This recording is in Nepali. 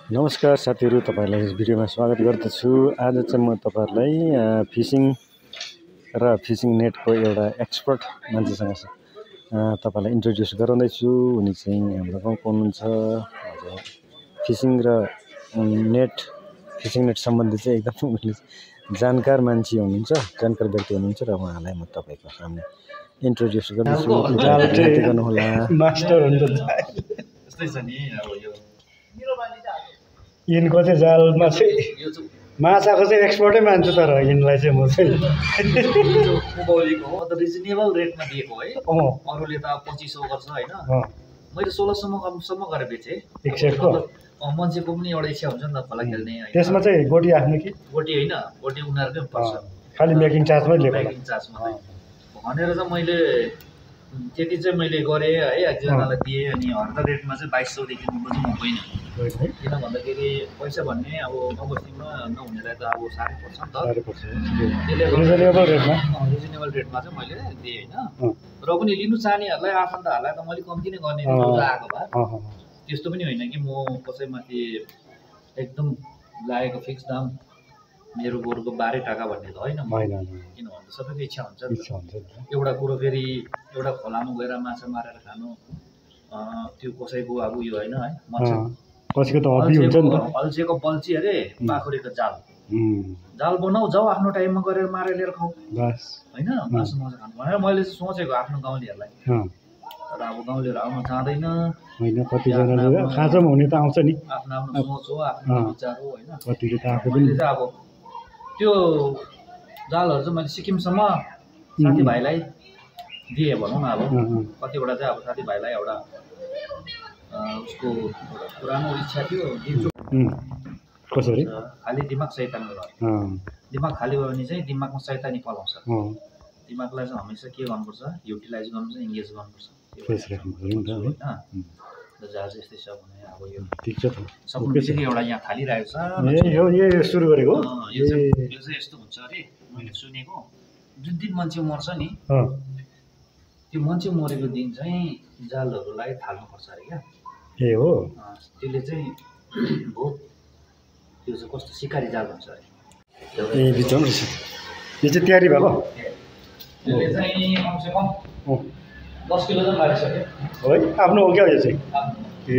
नमस्कार साथीहरु, तपाईहरुलाई यस भिडियोमा स्वागत गर्दछु। आज चाहिँ म तपाईहरुलाई फिशिङ र फिशिङ नेटको एउटा एक्सपर्ट मान्छेसँग तपाईलाई इन्ट्रोड्युस गराउँदै छु। उनी चाहिँ हाम्रो गाउँको हुनुहुन्छ। फिशिङ र फिशिङ नेट सम्बन्धी चाहिँ एकदम जानकार मान्छे हुनुहुन्छ, जानकार व्यक्ति हुनुहुन्छ र उहाँलाई म तपाईको सामने इन्ट्रोड्युस गर्दैछु। गर्नु होला। मास्टर हुन्छ त्यस्तै छ नि। अब यो यिनको चाहिँ जालमा चाहिँ माछाको चाहिँ एक्सपर्टै मान्छु, तर यिनलाई चाहिँ म चाहिँ उभौलीको हो, रिजनेबल रेटमा दिएको है। अरूले त 2500 गर्छ हैन, मैले 1600सम्म गरेर बेचेँ। एक सेटको मान्छेको पनि एउटा इच्छा हुन्छ नि त खोला खेल्ने हैन। त्यसमा चाहिँ गोटी आफ्नो कि गोटी हैन, गोटी उनीहरुकै पर्छ, खाली मेकिङ चार्ज मात्रै लिएको। मेकिङ चार्ज मात्रै भनेर चाहिँ मैले त्यति चाहिँ मैले गरेँ है। एकजनालाई दिएँ अनि हर्दा रेटमा चाहिँ 2200 देखि उँभो चाहिँ हुँदैन। किन भन्दाखेरि पैसा भन्ने अब गाउँबस्तीमा नहुनेलाई त अब साह्रै पर्छ नि त। रिजनेबल रेटमा चाहिँ मैले दिएँ हैन। र पनि लिनु चाहनेहरूलाई आफन्तहरूलाई त मैले कम्ती नै गर्ने आएको भए त्यस्तो पनि होइन कि म कसैमाथि एकदम लागेको फिक्स दाम मेरो गोरुको 12 टाका भन्ने त होइन। किन भन्दा सबैको इच्छा हुन्छ एउटा कुरो। फेरि एउटा खोलामा गएर माछा मारेर खानु त्यो कसैको अब उयो होइन है। कसैको त हबी हुन्छ नि त। अल्छेको बल्छी अरे पाखुरीको जाल बनाऊ जाऊ, आफ्नो टाइममा गरेर मारेर लिएर खाऊ बस हैन। मासु मजा खानु भनेर मैले सोचेको आफ्नो गाउँलेहरूलाई। तर अब गाउँलेहरू आउन चाहँदैन हैन। कतिजनाले खाजामा हुने त आउँछ नि, आफ्नो सोच हो, आफ्नो विचार हो हैन। कतिले त आफू पनि अब त्यो जालहरू चाहिँ मैले सिक्किमसम्म साथीभाइलाई दिएँ भनौँ न। अब कतिवटा चाहिँ अब साथीभाइलाई एउटा उसको पुरानो इच्छा थियो दिन्छु कसरी खाली दिमाग शैतानी भयो। दिमाग खाली भयो भने चाहिँ दिमागमा शैतानी पलाउँछ। दिमागलाई चाहिँ हमेसा के गर्नुपर्छ, युटिलाइज गर्नुपर्छ, इङ्गेज गर्नुपर्छ। जहाँ चाहिँ यस्तै छ भने अब यो ठिक छ त। सक्नु एउटा यहाँ खाली रहेको छ। यो सुरु गरेको यो चाहिँ यस्तो हुन्छ अरे मैले सुनेको। जुन दिन मान्छे मर्छ नि, त्यो मान्छे मरेको दिन चाहिँ जालहरूलाई थाल्नुपर्छ अरे क्या। ए हो, त्यसले चाहिँ बहुत त्यो चाहिँ कस्तो सिकारी जाल हुन्छ अरे। ए बिचमा यो चाहिँ तयारी भएको। त्यसले चाहिँ कमसेकम 10 किलो चाहिँ मारिसक्यो है। आफ्नो हो क्या यो चाहिँ। ए